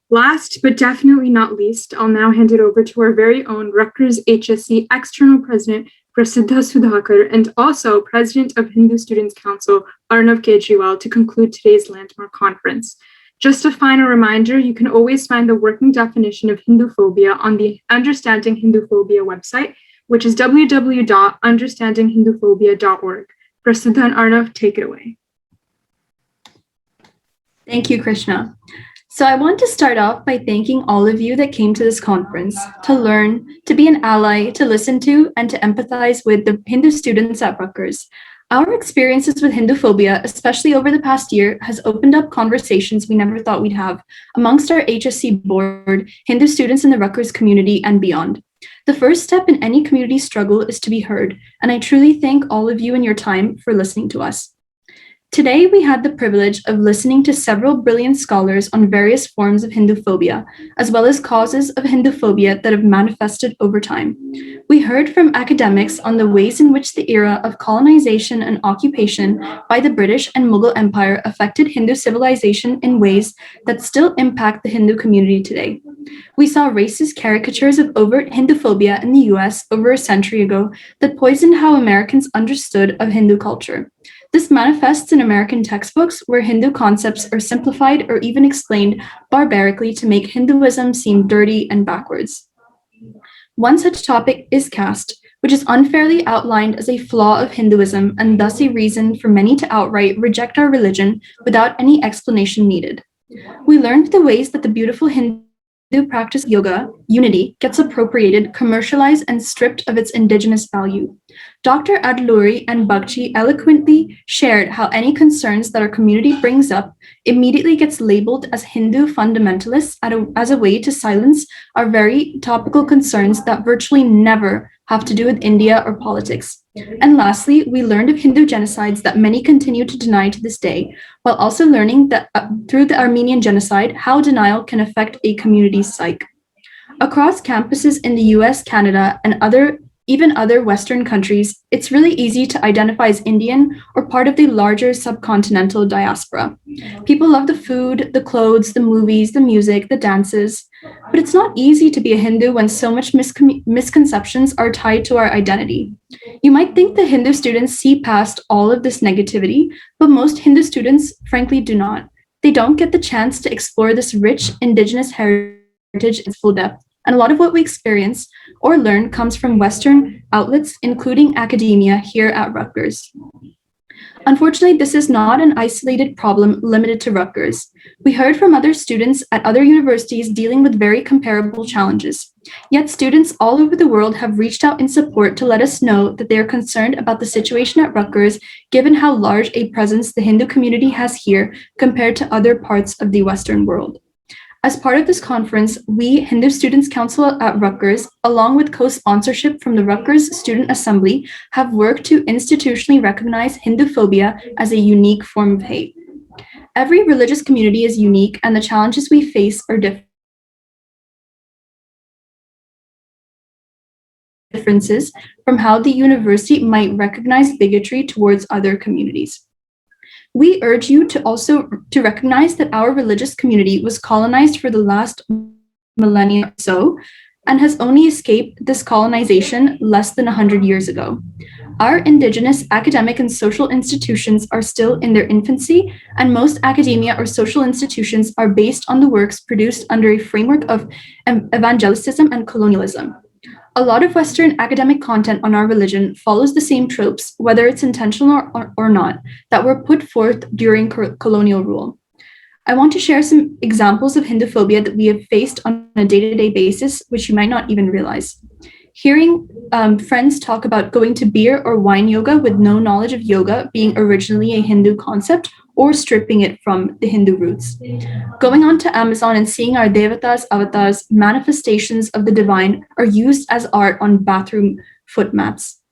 Last but definitely not least, I'll now hand it over to our very own Rutgers HSC External President, Prasiddha Sudhakar, and also President of Hindu Students Council, Arnav Kejriwal, to conclude today's landmark conference. Just a final reminder, you can always find the working definition of Hinduphobia on the Understanding Hinduphobia website, which is www.understandinghinduphobia.org. Prasiddha and Arnav, take it away. Thank you, Krishna. So I want to start off by thanking all of you that came to this conference to learn, to be an ally, to listen to, and to empathize with the Hindu students at Rutgers. Our experiences with Hinduphobia, especially over the past year, has opened up conversations we never thought we'd have amongst our HSC board, Hindu students in the Rutgers community, and beyond. The first step in any community struggle is to be heard, and I truly thank all of you and your time for listening to us. Today, we had the privilege of listening to several brilliant scholars on various forms of Hinduphobia, as well as causes of Hinduphobia that have manifested over time. We heard from academics on the ways in which the era of colonization and occupation by the British and Mughal Empire affected Hindu civilization in ways that still impact the Hindu community today. We saw racist caricatures of overt Hinduphobia in the US over a century ago that poisoned how Americans understood of Hindu culture. This manifests in American textbooks where Hindu concepts are simplified or even explained barbarically to make Hinduism seem dirty and backwards. One such topic is caste, which is unfairly outlined as a flaw of Hinduism and thus a reason for many to outright reject our religion without any explanation needed. We learned the ways that the beautiful Hindu practice yoga, unity, gets appropriated, commercialized, and stripped of its indigenous value. Dr. Adluri and Bagchi eloquently shared how any concerns that our community brings up immediately gets labeled as Hindu fundamentalists as a way to silence our very topical concerns that virtually never have to do with India or politics. And lastly, we learned of Hindu genocides that many continue to deny to this day, while also learning that through the Armenian genocide, how denial can affect a community's psyche. Across campuses in the US, Canada, and even other Western countries, it's really easy to identify as Indian or part of the larger subcontinental diaspora. People love the food, the clothes, the movies, the music, the dances, but it's not easy to be a Hindu when so much misconceptions are tied to our identity. You might think the Hindu students see past all of this negativity, but most Hindu students, frankly, do not. They don't get the chance to explore this rich indigenous heritage in full depth. And a lot of what we experience or learn comes from Western outlets, including academia here at Rutgers. Unfortunately, this is not an isolated problem limited to Rutgers. We heard from other students at other universities dealing with very comparable challenges. Yet students all over the world have reached out in support to let us know that they are concerned about the situation at Rutgers, given how large a presence the Hindu community has here compared to other parts of the Western world. As part of this conference, we, Hindu Students Council at Rutgers, along with co-sponsorship from the Rutgers Student Assembly, have worked to institutionally recognize Hinduphobia as a unique form of hate. Every religious community is unique, and the challenges we face are differences from how the university might recognize bigotry towards other communities. We urge you to recognize that our religious community was colonized for the last millennia or so, and has only escaped this colonization less than 100 years ago. Our indigenous academic and social institutions are still in their infancy, and most academia or social institutions are based on the works produced under a framework of evangelicism and colonialism. A lot of Western academic content on our religion follows the same tropes, whether it's intentional or not, that were put forth during colonial rule. I want to share some examples of Hinduphobia that we have faced on a day-to-day basis, which you might not even realize. Hearing friends talk about going to beer or wine yoga with no knowledge of yoga being originally a Hindu concept, or stripping it from the Hindu roots. Going onto Amazon and seeing our devatas, avatars, manifestations of the divine are used as art on bathroom foot mats.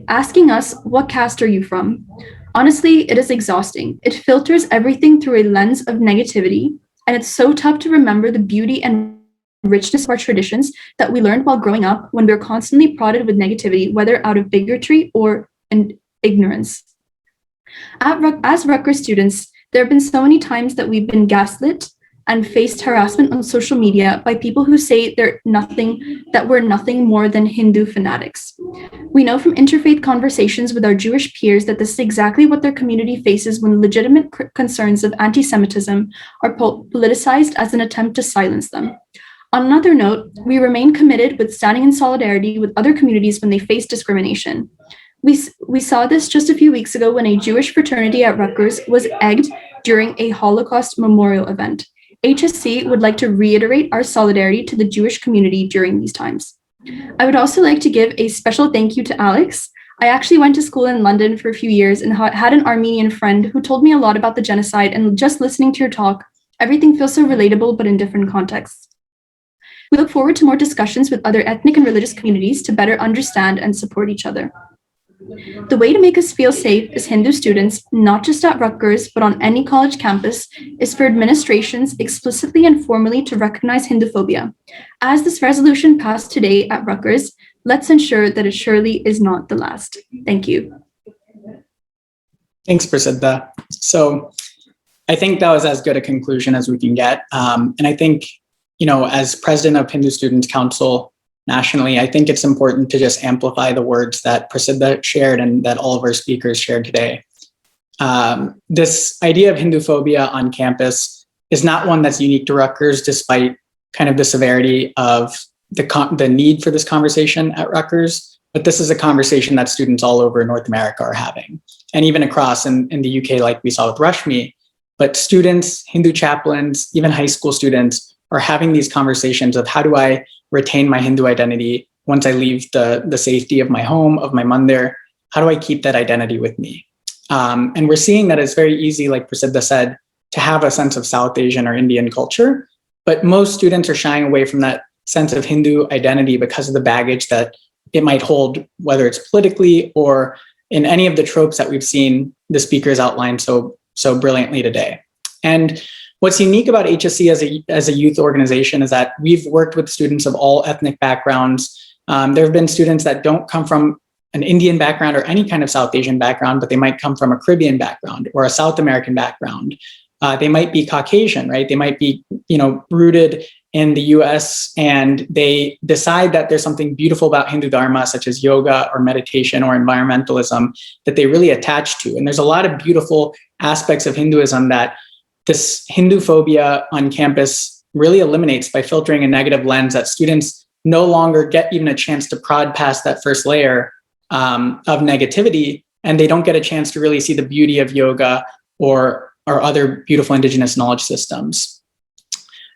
Asking us, what caste are you from? Honestly, it is exhausting. It filters everything through a lens of negativity, and it's so tough to remember the beauty and richness of our traditions that we learned while growing up when we were constantly prodded with negativity, whether out of bigotry or ignorance. As Rutgers students, there have been so many times that we've been gaslit and faced harassment on social media by people who say we're nothing more than Hindu fanatics. We know from interfaith conversations with our Jewish peers that this is exactly what their community faces when legitimate concerns of anti-Semitism are politicized as an attempt to silence them. On another note, we remain committed with standing in solidarity with other communities when they face discrimination. We saw this just a few weeks ago when a Jewish fraternity at Rutgers was egged during a Holocaust memorial event. HSC would like to reiterate our solidarity to the Jewish community during these times. I would also like to give a special thank you to Alex. I actually went to school in London for a few years and had an Armenian friend who told me a lot about the genocide, and just listening to your talk, everything feels so relatable but in different contexts. We look forward to more discussions with other ethnic and religious communities to better understand and support each other. The way to make us feel safe as Hindu students, not just at Rutgers, but on any college campus, is for administrations explicitly and formally to recognize Hinduphobia. As this resolution passed today at Rutgers, let's ensure that it surely is not the last. Thank you. Thanks, Prasiddha. So I think that was as good a conclusion as we can get. And I think, as president of Hindu Students Council nationally, I think it's important to just amplify the words that Prasiddha shared and that all of our speakers shared today. This idea of Hinduphobia on campus is not one that's unique to Rutgers, despite kind of the severity of the need for this conversation at Rutgers. But this is a conversation that students all over North America are having, and even across in the UK, like we saw with Rashmi. But students, Hindu chaplains, even high school students are having these conversations of how do I retain my Hindu identity once I leave the safety of my home, of my mandir? How do I keep that identity with me? And we're seeing that it's very easy, like Prasiddha said, to have a sense of South Asian or Indian culture, but most students are shying away from that sense of Hindu identity because of the baggage that it might hold, whether it's politically or in any of the tropes that we've seen the speakers outline so brilliantly today. And what's unique about HSC as a youth organization is that we've worked with students of all ethnic backgrounds. There have been students that don't come from an Indian background or any kind of South Asian background, but they might come from a Caribbean background or a South American background. They might be Caucasian, right? They might be, rooted in the US, and they decide that there's something beautiful about Hindu Dharma, such as yoga or meditation or environmentalism, that they really attach to. And there's a lot of beautiful aspects of Hinduism that this Hindu phobia on campus really eliminates by filtering a negative lens that students no longer get even a chance to prod past that first layer of negativity, and they don't get a chance to really see the beauty of yoga or other beautiful indigenous knowledge systems.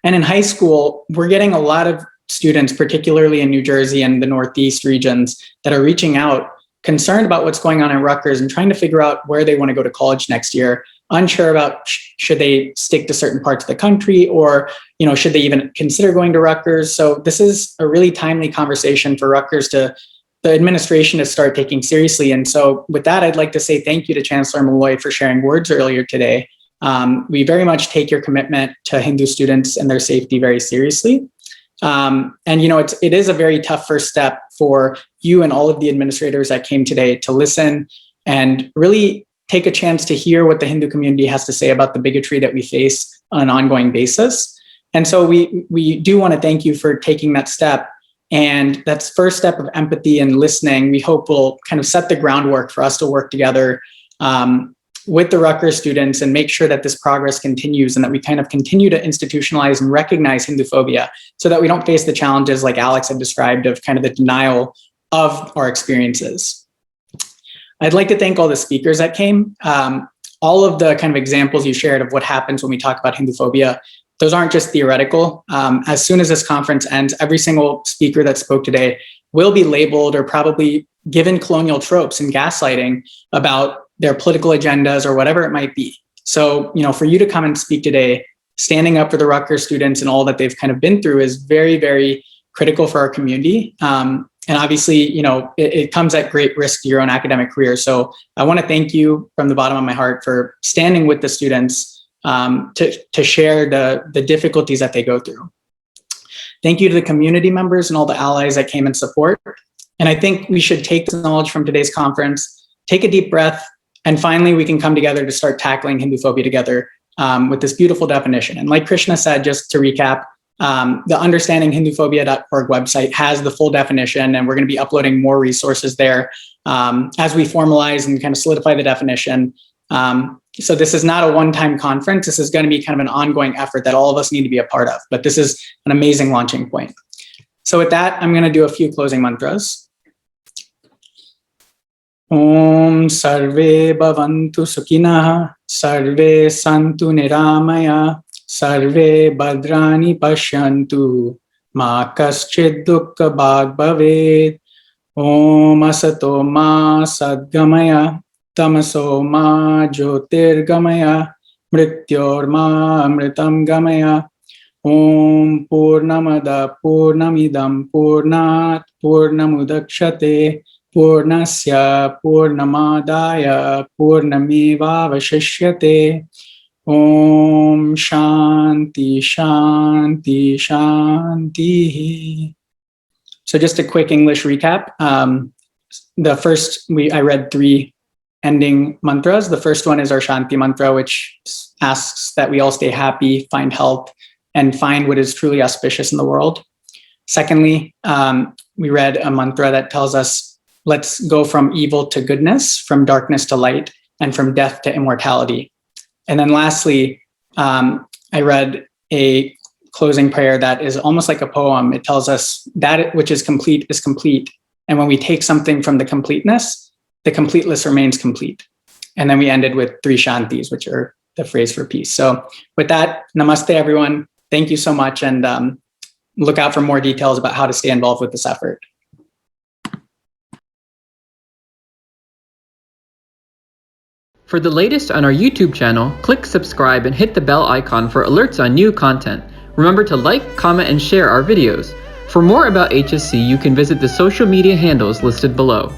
And in high school, we're getting a lot of students, particularly in New Jersey and the Northeast regions, that are reaching out, concerned about what's going on in Rutgers and trying to figure out where they want to go to college next year, unsure about should they stick to certain parts of the country or, should they even consider going to Rutgers. So this is a really timely conversation for Rutgers the administration to start taking seriously. And so with that, I'd like to say thank you to Chancellor Malloy for sharing words earlier today. We very much take your commitment to Hindu students and their safety very seriously. And it is a very tough first step for you and all of the administrators that came today to listen and really take a chance to hear what the Hindu community has to say about the bigotry that we face on an ongoing basis. And so we do want to thank you for taking that step. And that's first step of empathy and listening, we hope will kind of set the groundwork for us to work together with the Rutgers students and make sure that this progress continues and that we kind of continue to institutionalize and recognize Hinduphobia so that we don't face the challenges like Alex had described of kind of the denial of our experiences. I'd like to thank all the speakers that came. All of the kind of examples you shared of what happens when we talk about Hinduphobia, those aren't just theoretical. As soon as this conference ends, every single speaker that spoke today will be labeled or probably given colonial tropes and gaslighting about their political agendas or whatever it might be. So, for you to come and speak today, standing up for the Rutgers students and all that they've kind of been through is very, very critical for our community. And obviously, it comes at great risk to your own academic career. So I want to thank you from the bottom of my heart for standing with the students to share the difficulties that they go through. Thank you to the community members and all the allies that came in support. And I think we should take this knowledge from today's conference, take a deep breath, and finally we can come together to start tackling Hinduphobia together with this beautiful definition. And like Krishna said, just to recap, the Understanding Hinduphobia.org website has the full definition, and we're going to be uploading more resources there as we formalize and kind of solidify the definition. So this is not a one-time conference. This is going to be kind of an ongoing effort that all of us need to be a part of. But this is an amazing launching point. So with that, I'm going to do a few closing mantras. Om Sarve Bhavantu Sukhinah, Sarve Santu Niramaya, Sarve Bhadrani Pashyantu, Ma Kaschid Dukkha Bhag Bhaved. Om Asato Ma Sadgamaya, Tamaso Ma Jyotirgamaya, Mrityor Ma Amritam Gamaya. Om Purnamada Purnamidam Purnat Purnamudakshate Purnasya Purnamadaya Purnameva Vashishyate. Om Shanti Shanti Shanti. So just a quick English recap. The first, I read 3 ending mantras. The first one is our Shanti mantra, which asks that we all stay happy, find health, and find what is truly auspicious in the world. Secondly, we read a mantra that tells us, let's go from evil to goodness, from darkness to light, and from death to immortality. And then lastly, I read a closing prayer that is almost like a poem. It tells us that which is complete is complete. And when we take something from the completeness remains complete. And then we ended with 3 Shantis, which are the phrase for peace. So with that, namaste, everyone. Thank you so much. And look out for more details about how to stay involved with this effort. For the latest on our YouTube channel, click subscribe and hit the bell icon for alerts on new content. Remember to like, comment, and share our videos. For more about HSC, you can visit the social media handles listed below.